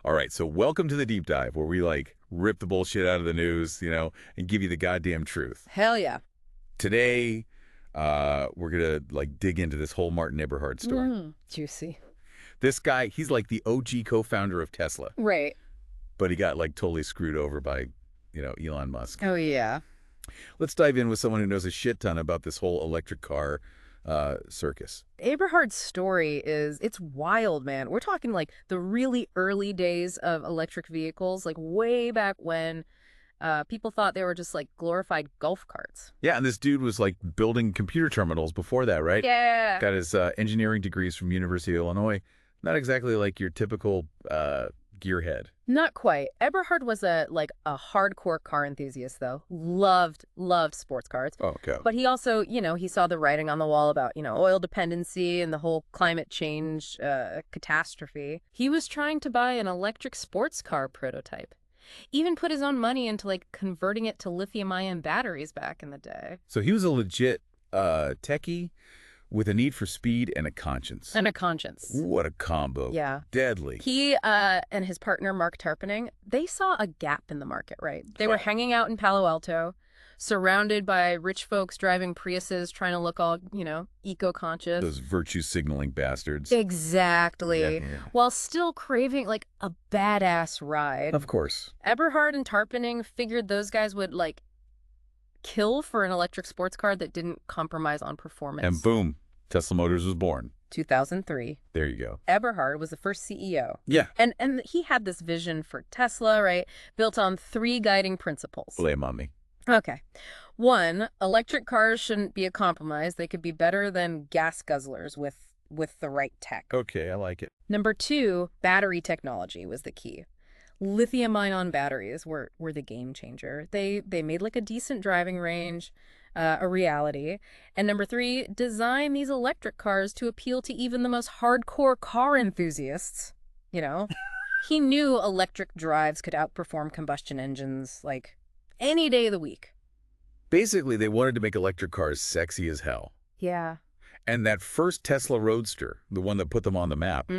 All right, so welcome to the deep dive where we like rip the bullshit out of the news, and give you the goddamn truth. Hell yeah. Today, we're gonna like dig into this whole Martin Eberhard story. Juicy. This guy, he's like the OG co-founder of Tesla, Right. but he got like totally screwed over by, Elon Musk. Oh, yeah. Let's dive in with someone who knows a shit ton about this whole electric car circus. Eberhard's story it's wild, man. We're talking like the really early days of electric vehicles, like way back when people thought they were just like glorified golf carts. Yeah, and this dude was like building computer terminals before that, right? Yeah. Got his engineering degrees from University of Illinois. Not exactly like your typical gearhead. Not quite. Eberhard was a hardcore car enthusiast, though. Loved sports cars. Oh, okay. But he also, he saw the writing on the wall about, oil dependency and the whole climate change catastrophe. He was trying to buy an electric sports car prototype. Even put his own money into like converting it to lithium-ion batteries back in the day. So he was a legit techie with a need for speed and a conscience. And a conscience. What a combo. Yeah. Deadly. He and his partner, Mark Tarpening, they saw a gap in the market, right? They were hanging out in Palo Alto, surrounded by rich folks driving Priuses, trying to look all, eco-conscious. Those virtue signaling bastards. Exactly. Yeah. While still craving, like, a badass ride. Of course. Eberhard and Tarpening figured those guys would, like, kill for an electric sports car that didn't compromise on performance. And boom, Tesla Motors was born. 2003. There you go. Eberhard was the first CEO. Yeah. And he had this vision for Tesla, right? Built on 3 guiding principles. Blame on me. Okay. 1, electric cars shouldn't be a compromise. They could be better than gas guzzlers with the right tech. Okay, I like it. Number 2, battery technology was the key. Lithium-ion batteries were the game changer. They made like a decent driving range, a reality. And number 3, design these electric cars to appeal to even the most hardcore car enthusiasts. He knew electric drives could outperform combustion engines like any day of the week. Basically, they wanted to make electric cars sexy as hell. Yeah. And that first Tesla Roadster, the one that put them on the map,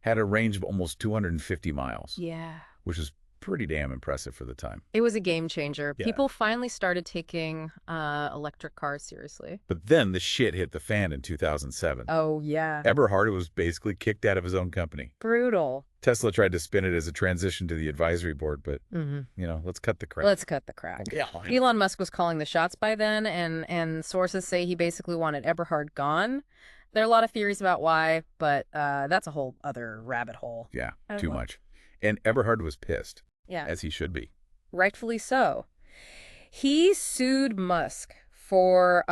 had a range of almost 250 miles. Yeah. Which is pretty damn impressive for the time. It was a game changer. Yeah. People finally started taking electric cars seriously. But then the shit hit the fan in 2007. Oh, yeah. Eberhard was basically kicked out of his own company. Brutal. Tesla tried to spin it as a transition to the advisory board, but, let's cut the crap. Let's cut the crap. Yeah. Elon Musk was calling the shots by then, and sources say he basically wanted Eberhard gone. There are a lot of theories about why, but that's a whole other rabbit hole. Yeah, too much. And Eberhard was pissed. Yeah. As he should be. Rightfully so. He sued Musk for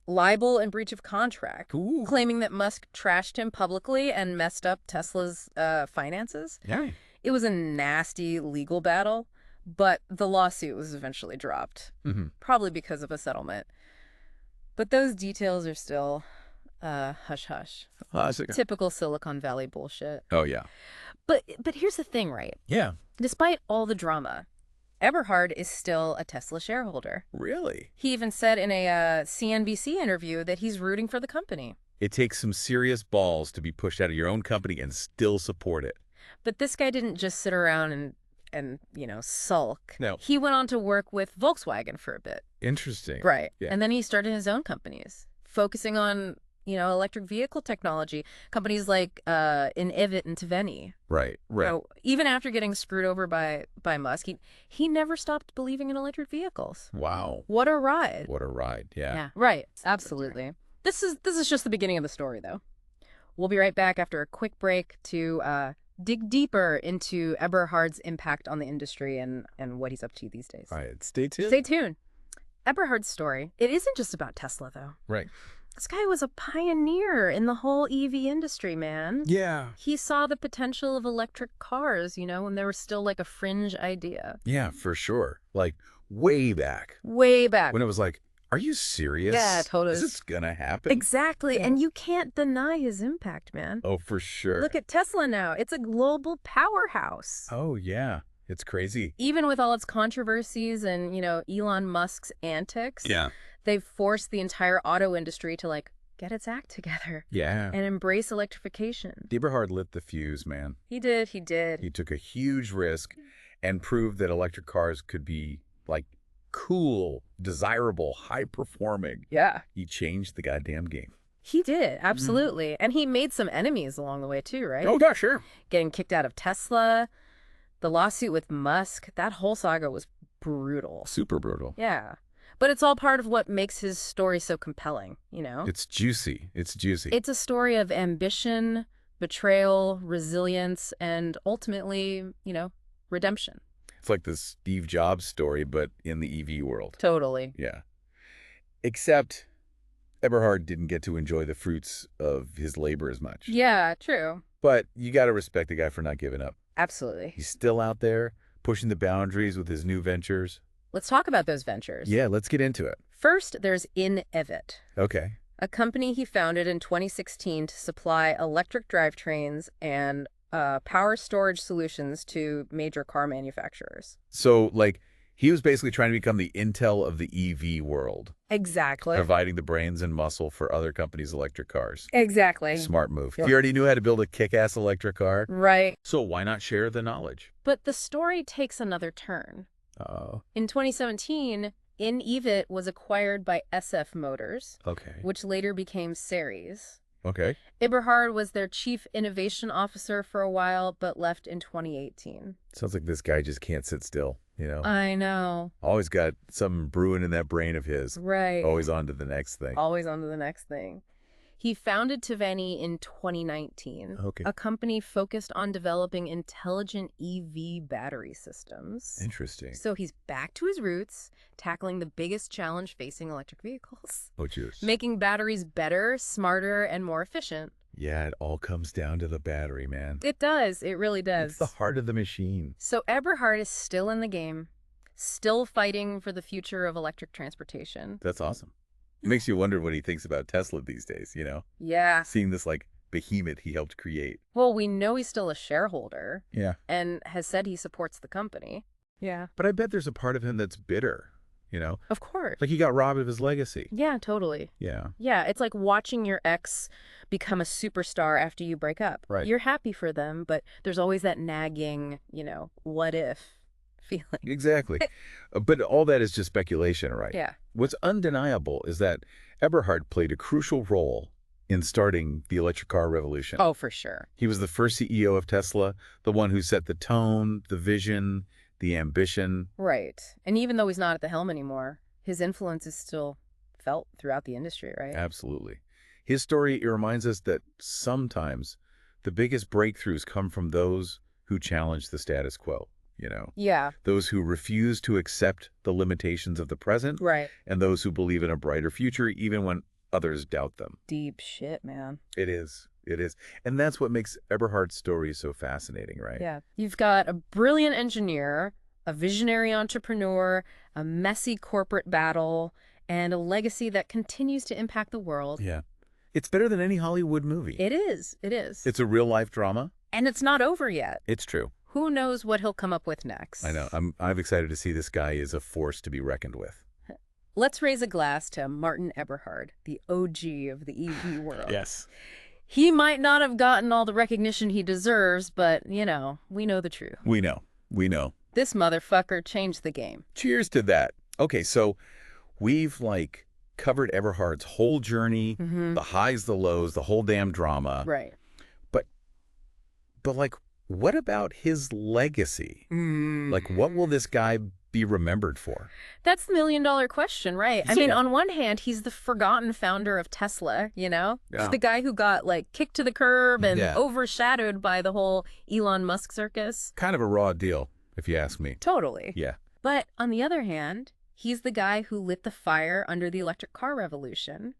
libel and breach of contract, claiming that Musk trashed him publicly and messed up Tesla's finances. Yeah. It was a nasty legal battle, but the lawsuit was eventually dropped, probably because of a settlement. But those details are still hush-hush. Typical Silicon Valley bullshit. Oh, yeah. But here's the thing, right? Yeah. Despite all the drama, Eberhard is still a Tesla shareholder. Really? He even said in a CNBC interview that he's rooting for the company. It takes some serious balls to be pushed out of your own company and still support it. But this guy didn't just sit around and sulk. No. He went on to work with Volkswagen for a bit. Interesting. Right. Yeah. And then he started his own companies, focusing on electric vehicle technology, companies like Inivit and Teveni. Right. Even after getting screwed over by Musk, he never stopped believing in electric vehicles. Wow. What a ride. What a ride. Yeah. Yeah, right. Absolutely. This is just the beginning of the story, though. We'll be right back after a quick break to dig deeper into Eberhard's impact on the industry and what he's up to these days. All right. Stay tuned. Stay tuned. Eberhard's story, it isn't just about Tesla, though. Right. This guy was a pioneer in the whole EV industry, man. Yeah. He saw the potential of electric cars, when they were still like a fringe idea. Yeah, for sure. Like way back. Way back. When it was like, are you serious? Yeah, totally. Is this going to happen? Exactly. Yeah. And you can't deny his impact, man. Oh, for sure. Look at Tesla now. It's a global powerhouse. Oh, yeah. It's crazy. Even with all its controversies and, Elon Musk's antics. Yeah. They've forced the entire auto industry to, get its act together Yeah. and embrace electrification. Eberhard lit the fuse, man. He did. He did. He took a huge risk and proved that electric cars could be, like, cool, desirable, high-performing. Yeah. He changed the goddamn game. He did, absolutely. And he made some enemies along the way, too, right? Oh, yeah, sure. Getting kicked out of Tesla, the lawsuit with Musk, that whole saga was brutal. Super brutal. Yeah. But it's all part of what makes his story so compelling, you know? It's juicy. It's juicy. It's a story of ambition, betrayal, resilience, and ultimately, you know, redemption. It's like the Steve Jobs story, but in the EV world. Totally. Yeah. Except Eberhard didn't get to enjoy the fruits of his labor as much. Yeah, true. But you got to respect the guy for not giving up. Absolutely. He's still out there pushing the boundaries with his new ventures. Let's talk about those ventures. Yeah, let's get into it. First, there's Inevit, Okay. a company he founded in 2016 to supply electric drivetrains and power storage solutions to major car manufacturers. So, like, he was basically trying to become the Intel of the EV world, Exactly. providing the brains and muscle for other companies' electric cars. Exactly. Smart move. Yep. If you already knew how to build a kick-ass electric car, Right. so why not share the knowledge? But the story takes another turn. Oh, In 2017, Inevit was acquired by SF Motors, okay. which later became Ceres. Okay. Eberhard was their chief innovation officer for a while, but left in 2018. Sounds like this guy just can't sit still, you know? I know. Always got something brewing in that brain of his. Right. Always on to the next thing. Always on to the next thing. He founded Teveni in 2019, Okay. a company focused on developing intelligent EV battery systems. Interesting. So he's back to his roots, tackling the biggest challenge facing electric vehicles. Oh, juice. Making batteries better, smarter, and more efficient. Yeah, it all comes down to the battery, man. It does. It really does. It's the heart of the machine. So Eberhard is still in the game, still fighting for the future of electric transportation. That's awesome. It makes you wonder what he thinks about Tesla these days, you know? Yeah. Seeing this, like, behemoth he helped create. Well, we know he's still a shareholder Yeah. and has said he supports the company. Yeah. But I bet there's a part of him that's bitter, you know? Of course. Like he got robbed of his legacy. Yeah, totally. Yeah. Yeah, it's like watching your ex become a superstar after you break up. Right. You're happy for them, but there's always that nagging, you know, what if feeling. Exactly. But all that is just speculation, right? Yeah. What's undeniable is that Eberhard played a crucial role in starting the electric car revolution. Oh, for sure. He was the first CEO of Tesla, the one who set the tone, the vision, the ambition. Right. And even though he's not at the helm anymore, his influence is still felt throughout the industry, right? Absolutely. His story, it reminds us that sometimes the biggest breakthroughs come from those who challenge the status quo, you know? Yeah. Those who refuse to accept the limitations of the present, Right. and those who believe in a brighter future even when others doubt them. Deep shit, man. It is. It is. And that's what makes Eberhard's story so fascinating, right? Yeah. You've got a brilliant engineer, a visionary entrepreneur, a messy corporate battle, and a legacy that continues to impact the world. Yeah. It's better than any Hollywood movie. It is. It is. It's a real-life drama. And it's not over yet. It's true. Who knows what he'll come up with next? I know. I'm excited to see this guy as a force to be reckoned with. Let's raise a glass to Martin Eberhard, the OG of the EV world. Yes. He might not have gotten all the recognition he deserves, but, you know, we know the truth. We know. We know. This motherfucker changed the game. Cheers to that. Okay, so we've, like, covered Eberhard's whole journey, the highs, the lows, the whole damn drama. Right. But like, what about his legacy? Like, what will this guy be remembered for? That's the million-dollar question, right? I Yeah. mean, on one hand, he's the forgotten founder of Tesla, you know? Yeah. The guy who got, like, kicked to the curb and Yeah. overshadowed by the whole Elon Musk circus. Kind of a raw deal, if you ask me. Totally. Yeah. But on the other hand, he's the guy who lit the fire under the electric car revolution.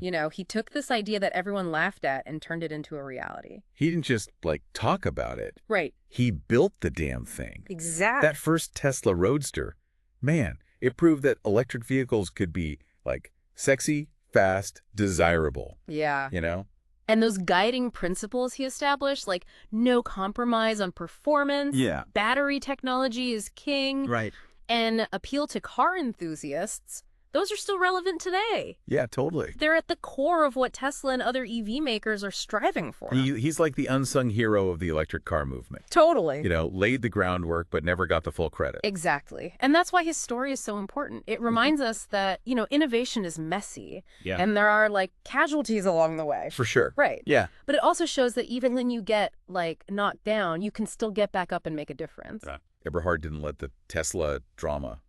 You know, he took this idea that everyone laughed at and turned it into a reality. He didn't just, like, talk about it. Right. He built the damn thing. Exactly. That first Tesla Roadster, man, it proved that electric vehicles could be, like, sexy, fast, desirable, Yeah. you know? And those guiding principles he established, like no compromise on performance, battery technology is king, Right. and appeal to car enthusiasts, those are still relevant today. Yeah, totally. They're at the core of what Tesla and other EV makers are striving for. He's like the unsung hero of the electric car movement. Totally. Laid the groundwork, but never got the full credit. Exactly. And that's why his story is so important. It reminds us that, innovation is messy. Yeah. And there are, casualties along the way. For sure. Right. Yeah. But it also shows that even when you get, knocked down, you can still get back up and make a difference. Yeah. Eberhard didn't let the Tesla drama,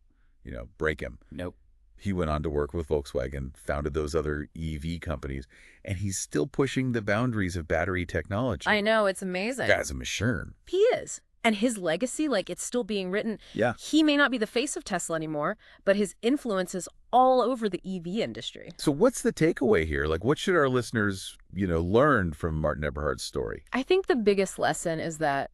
break him. Nope. He went on to work with Volkswagen, founded those other EV companies, and he's still pushing the boundaries of battery technology. I know, it's amazing. Guy's a machine. He is. And his legacy, it's still being written. Yeah. He may not be the face of Tesla anymore, but his influence is all over the EV industry. So what's the takeaway here? What should our listeners, learn from Martin Eberhard's story? I think the biggest lesson is that,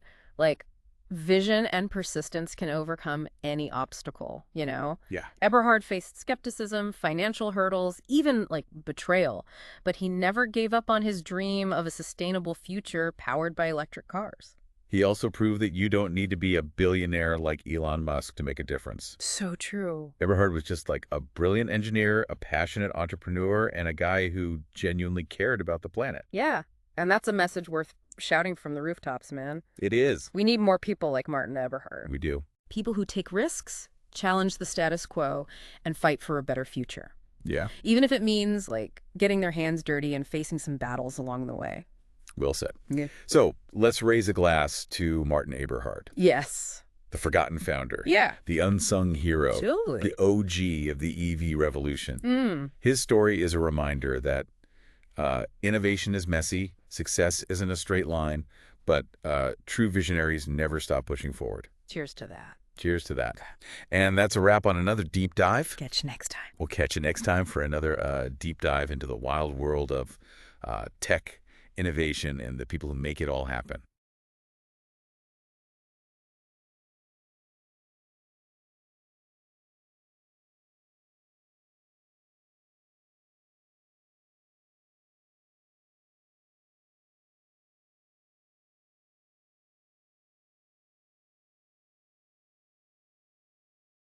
vision and persistence can overcome any obstacle, Yeah. Eberhard faced skepticism, financial hurdles, even, betrayal. But he never gave up on his dream of a sustainable future powered by electric cars. He also proved that you don't need to be a billionaire like Elon Musk to make a difference. So true. Eberhard was just a brilliant engineer, a passionate entrepreneur, and a guy who genuinely cared about the planet. Yeah. And that's a message worth shouting from the rooftops, man. It is. We need more people like Martin Eberhard. We do. People who take risks, challenge the status quo, and fight for a better future. Yeah. Even if it means, getting their hands dirty and facing some battles along the way. Well said. Yeah. So let's raise a glass to Martin Eberhard. Yes. The forgotten founder. Yeah. The unsung hero. Totally. The OG of the EV revolution. His story is a reminder that innovation is messy, success isn't a straight line, but true visionaries never stop pushing forward. Cheers to that. Cheers to that. And that's a wrap on another deep dive. Catch you next time. We'll catch you next time for another deep dive into the wild world of tech, innovation, and the people who make it all happen.